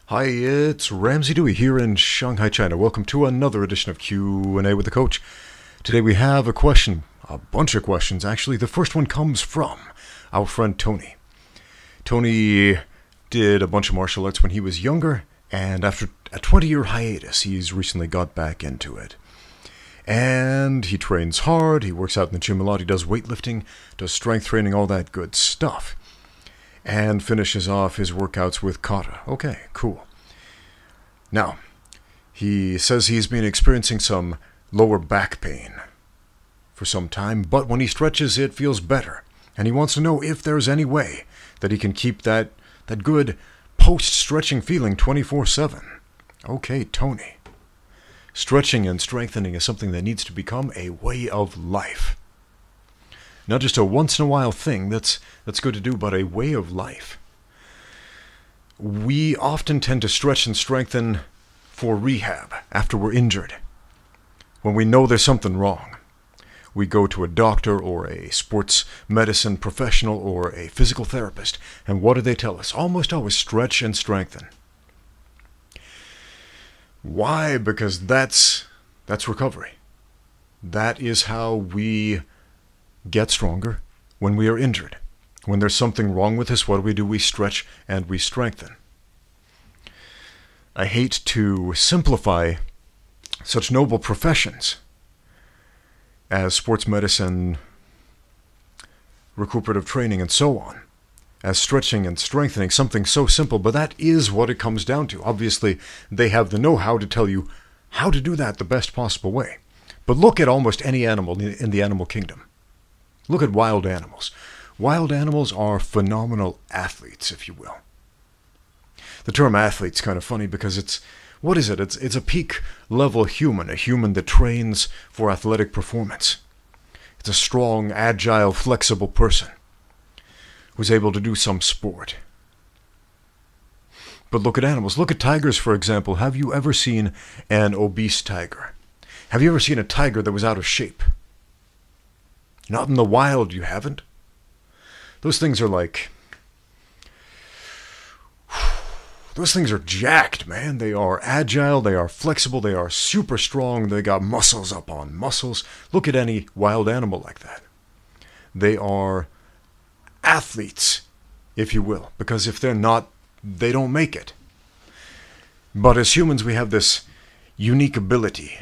Hi, it's Ramsey Dewey here in Shanghai, China. Welcome to another edition of Q&A with the Coach. Today we have a question, a bunch of questions actually. The first one comes from our friend Tony. Tony did a bunch of martial arts when he was younger, and after a 20-year hiatus, he's recently got back into it. And he trains hard, he works out in the gym a lot, he does weightlifting, does strength training, all that good stuff. And finishes off his workouts with kata. Okay, cool. Now, he says he's been experiencing some lower back pain for some time, but when he stretches, it feels better. And he wants to know if there's any way that he can keep that good post-stretching feeling 24/7. Okay, Tony. Stretching and strengthening is something that needs to become a way of life. Not just a once-in-a-while thing that's good to do, but a way of life. We often tend to stretch and strengthen for rehab after we're injured. When we know there's something wrong, we go to a doctor or a sports medicine professional or a physical therapist, and what do they tell us? Almost always stretch and strengthen. Why? Because that's recovery. That is how we get stronger when we are injured. When there's something wrong with us, what do? We stretch and we strengthen. I hate to simplify such noble professions as sports medicine, recuperative training, and so on, as stretching and strengthening, something so simple, but that is what it comes down to. Obviously, they have the know-how to tell you how to do that the best possible way. But look at almost any animal in the animal kingdom. Look at wild animals. Wild animals are phenomenal athletes, if you will. The term athlete's kind of funny because it's a peak level human, a human that trains for athletic performance. It's a strong, agile, flexible person who's able to do some sport. But look at animals. Look at tigers, for example. Have you ever seen an obese tiger? Have you ever seen a tiger that was out of shape? Not in the wild, you haven't. Those things are those things are jacked, man. They are agile, they are flexible, they are super strong, they got muscles up on muscles. Look at any wild animal like that. They are athletes, if you will, because if they're not, they don't make it. But as humans, we have this unique ability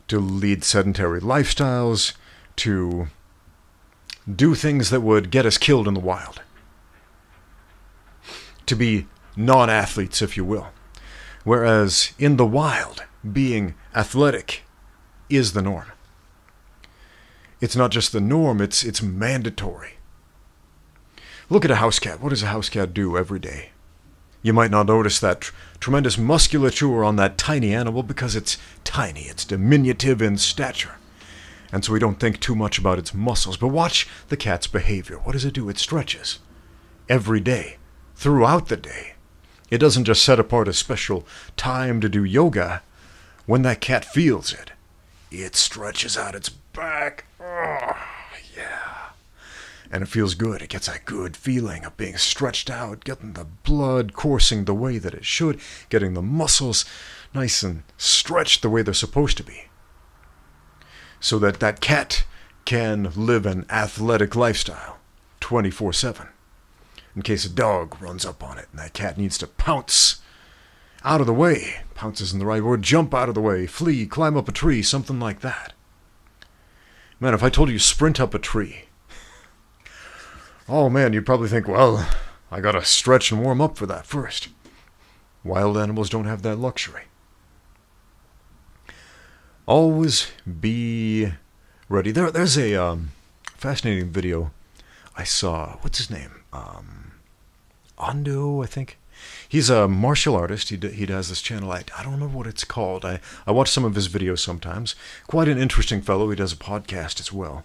to lead sedentary lifestyles, to do things that would get us killed in the wild. To be non-athletes, if you will. Whereas in the wild, being athletic is the norm. It's not just the norm, it's mandatory. Look at a house cat. What does a house cat do every day? You might not notice that tremendous musculature on that tiny animal because it's tiny, it's diminutive in stature. And so we don't think too much about its muscles. But watch the cat's behavior. What does it do? It stretches every day, throughout the day. It doesn't just set apart a special time to do yoga. When that cat feels it, it stretches out its back. Oh, yeah. And it feels good. It gets that good feeling of being stretched out, getting the blood coursing the way that it should, getting the muscles nice and stretched the way they're supposed to be. So that that cat can live an athletic lifestyle 24/7. In case a dog runs up on it and that cat needs to pounce out of the way. Pounce isn't the right word. Jump out of the way. Flee. Climb up a tree. Something like that. Man, if I told you sprint up a tree, oh man, you'd probably think, well, I gotta stretch and warm up for that first. Wild animals don't have that luxury. Always be ready. There's a fascinating video I saw. What's his name? Ando, I think. He's a martial artist. He does this channel. I don't know what it's called. I watch some of his videos sometimes. Quite an interesting fellow. He does a podcast as well.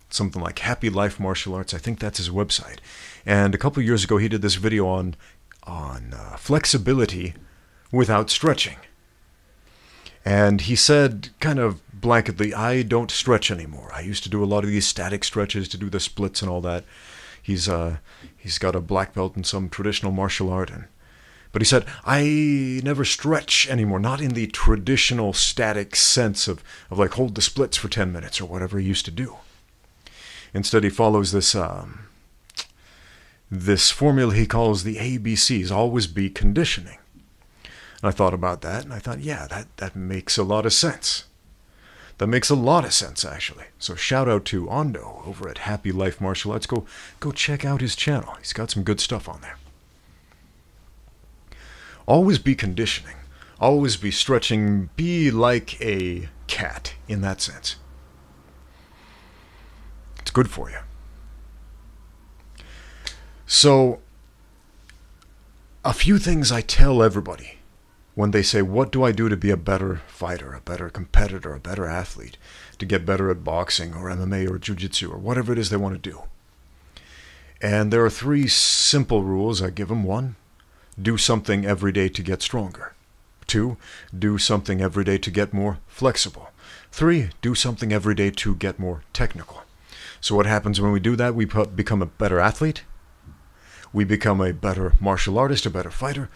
Something like Happy Life Martial Arts. I think that's his website. And a couple of years ago, he did this video on flexibility without stretching. And he said, kind of blanketly, I don't stretch anymore. I used to do a lot of these static stretches to do the splits and all that. He's got a black belt in some traditional martial art, and But he said, I never stretch anymore, not in the traditional static sense of like hold the splits for 10 minutes or whatever he used to do. Instead, he follows this formula he calls the ABCs, always be conditioning. And I thought about that, and I thought, yeah, that makes a lot of sense. That makes a lot of sense, actually. So shout out to Ondo over at Happy Life Martial Arts. Go check out his channel. He's got some good stuff on there. Always be conditioning. Always be stretching. Be like a cat in that sense. It's good for you. So, a few things I tell everybody when they say, what do I do to be a better fighter, a better competitor, a better athlete, to get better at boxing or MMA or jiu-jitsu or whatever it is they want to do. And there are 3 simple rules I give them. 1, do something every day to get stronger. 2, do something every day to get more flexible. 3, do something every day to get more technical. So what happens when we do that? We become a better athlete. We become a better martial artist, a better fighter.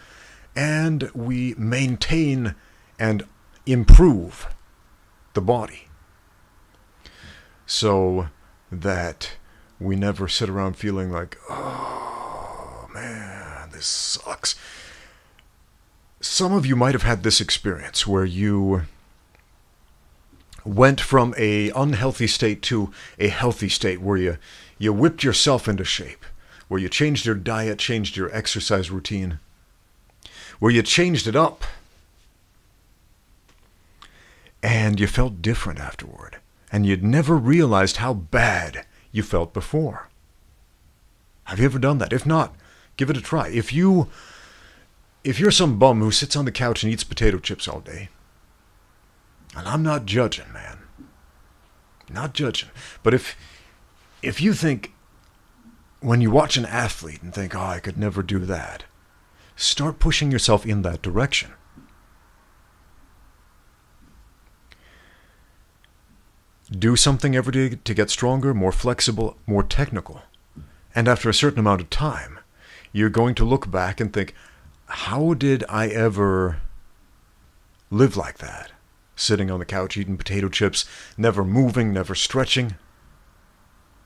And we maintain and improve the body. So that we never sit around feeling like, oh man, this sucks. Some of you might have had this experience where you went from an unhealthy state to a healthy state, where you whipped yourself into shape, where you changed your diet, changed your exercise routine, where you changed it up, and you felt different afterward, and you'd never realized how bad you felt before. Have you ever done that? If not, give it a try. If you're some bum who sits on the couch and eats potato chips all day, and I'm not judging, man, not judging, but if you think, when you watch an athlete and think, oh, I could never do that, start pushing yourself in that direction. Do something every day to get stronger, more flexible, more technical. And after a certain amount of time, you're going to look back and think, how did I ever live like that? Sitting on the couch eating potato chips, never moving, never stretching.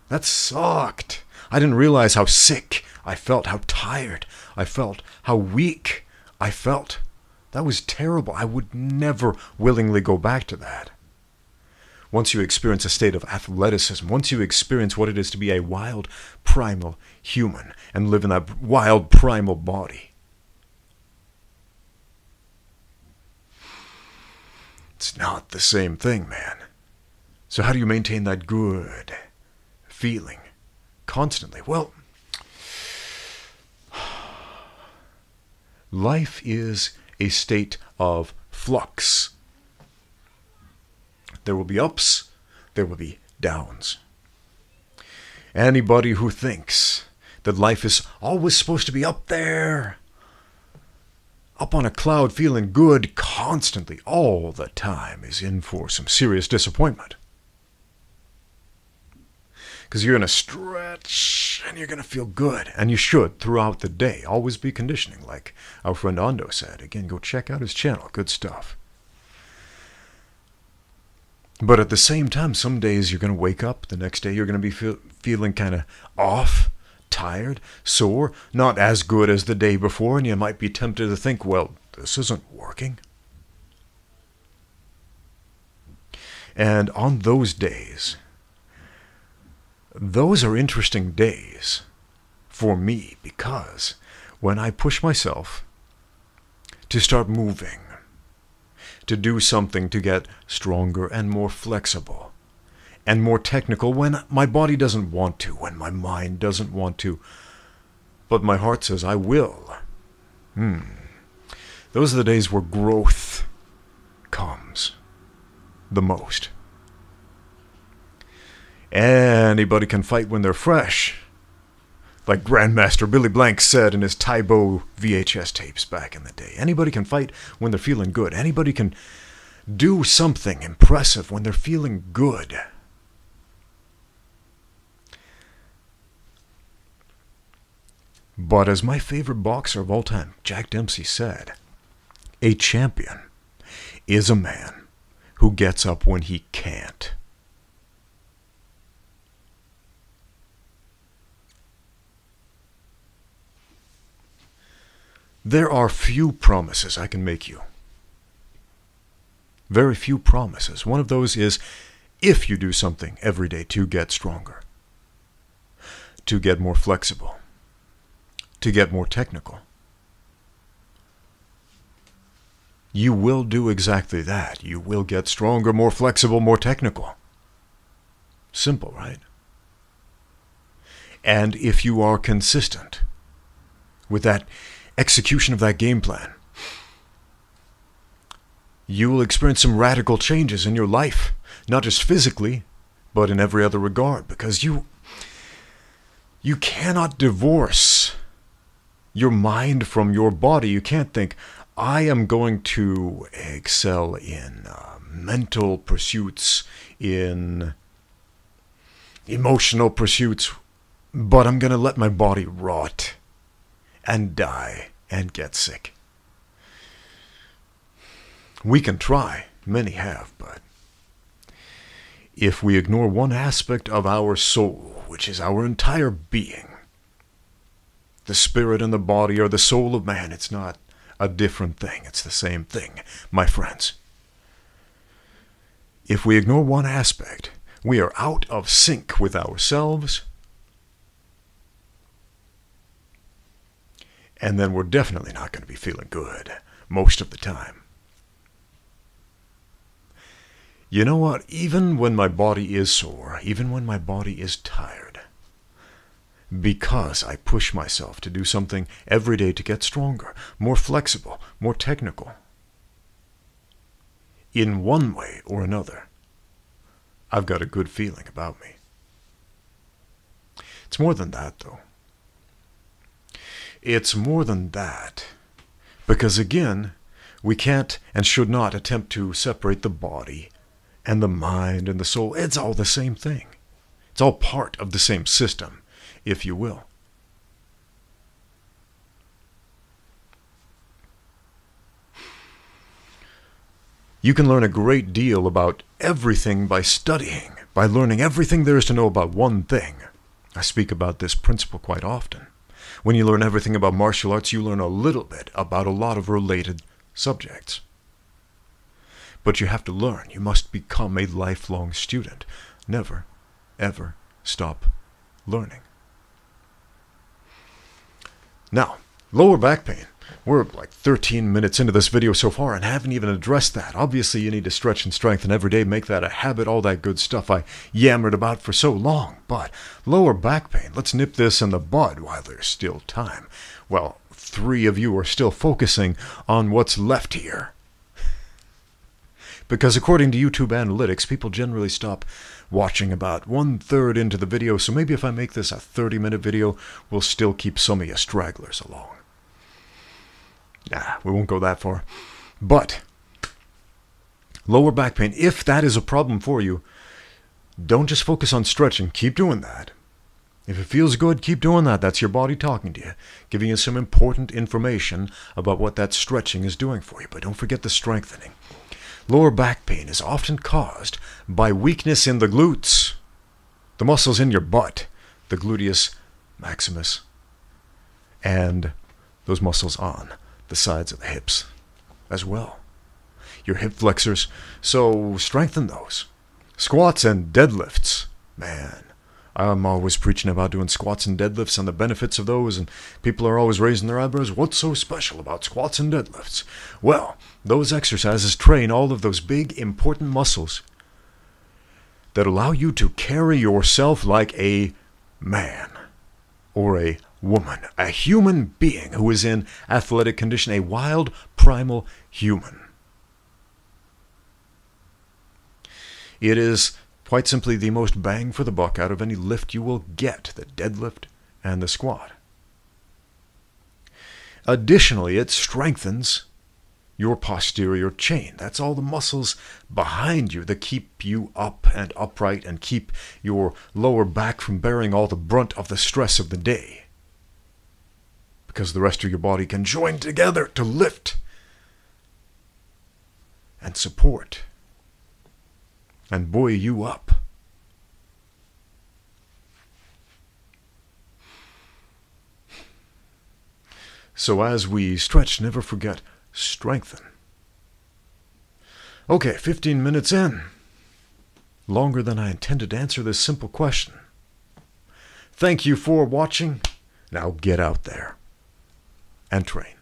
That sucked. I didn't realize how sick I felt, how tired I felt, how weak I felt. That was terrible. I would never willingly go back to that. Once you experience a state of athleticism, once you experience what it is to be a wild, primal human and live in that wild, primal body, it's not the same thing, man. So how do you maintain that good feeling constantly? Well, life is a state of flux. There will be ups, there will be downs. Anybody who thinks that life is always supposed to be up there, up on a cloud, feeling good constantly, all the time, is in for some serious disappointment. Because you're going to stretch and you're going to feel good. And you should throughout the day. Always be conditioning, like our friend Ondo said. Again, go check out his channel. Good stuff. But at the same time, some days you're going to wake up. The next day you're going to be feeling kind of off, tired, sore, not as good as the day before. And you might be tempted to think, well, this isn't working. And on those days, those are interesting days for me, because when I push myself to start moving, to do something to get stronger and more flexible and more technical, when my body doesn't want to, when my mind doesn't want to, but my heart says I will, those are the days where growth comes the most. Anybody can fight when they're fresh, like Grandmaster Billy Blank said in his Taibo VHS tapes back in the day. Anybody can fight when they're feeling good. Anybody can do something impressive when they're feeling good. But as my favorite boxer of all time, Jack Dempsey, said, a champion is a man who gets up when he can't. There are few promises I can make you. Very few promises. One of those is if you do something every day to get stronger, to get more flexible, to get more technical, you will do exactly that. You will get stronger, more flexible, more technical. Simple, right? And if you are consistent with that execution of that game plan, you will experience some radical changes in your life, not just physically, but in every other regard, because you cannot divorce your mind from your body. You can't think, I am going to excel in mental pursuits, in emotional pursuits, but I'm going to let my body rot and die and get sick. We can try, many have, but if we ignore one aspect of our soul, which is our entire being, the spirit and the body are the soul of man. It's not a different thing. It's the same thing, my friends. If we ignore one aspect, we are out of sync with ourselves, and then we're definitely not going to be feeling good most of the time. You know what? Even when my body is sore, even when my body is tired, because I push myself to do something every day to get stronger, more flexible, more technical, in one way or another, I've got a good feeling about me. It's more than that, though. It's more than that, because again, we can't and should not attempt to separate the body and the mind and the soul. It's all the same thing. It's all part of the same system, if you will. You can learn a great deal about everything by studying, by learning everything there is to know about one thing. I speak about this principle quite often. When you learn everything about martial arts, you learn a little bit about a lot of related subjects. But you have to learn. You must become a lifelong student. Never, ever stop learning. Now, lower back pain. We're like 13 minutes into this video so far and haven't even addressed that. Obviously, you need to stretch and strengthen every day, make that a habit, all that good stuff I yammered about for so long. But lower back pain, let's nip this in the bud while there's still time. Well, 3 of you are still focusing on what's left here. Because according to YouTube analytics, people generally stop watching about 1/3 into the video, so maybe if I make this a 30-minute video, we'll still keep some of you stragglers along. Nah, we won't go that far. But lower back pain, if that is a problem for you, don't just focus on stretching. Keep doing that. If it feels good, keep doing that. That's your body talking to you, giving you some important information about what that stretching is doing for you. But don't forget the strengthening. Lower back pain is often caused by weakness in the glutes, the muscles in your butt, the gluteus maximus, and those muscles on the sides of the hips as well. Your hip flexors, so strengthen those. Squats and deadlifts, man. I'm always preaching about doing squats and deadlifts and the benefits of those, and people are always raising their eyebrows. What's so special about squats and deadlifts? Well, those exercises train all of those big, important muscles that allow you to carry yourself like a man or a woman, a human being who is in athletic condition, a wild, primal human. It is quite simply the most bang for the buck out of any lift you will get, the deadlift and the squat. Additionally, it strengthens your posterior chain. That's all the muscles behind you that keep you up and upright and keep your lower back from bearing all the brunt of the stress of the day. because the rest of your body can join together to lift and support and buoy you up. So as we stretch, never forget, strengthen. Okay, 15 minutes in. Longer than I intended to answer this simple question. Thank you for watching. Now get out there and train.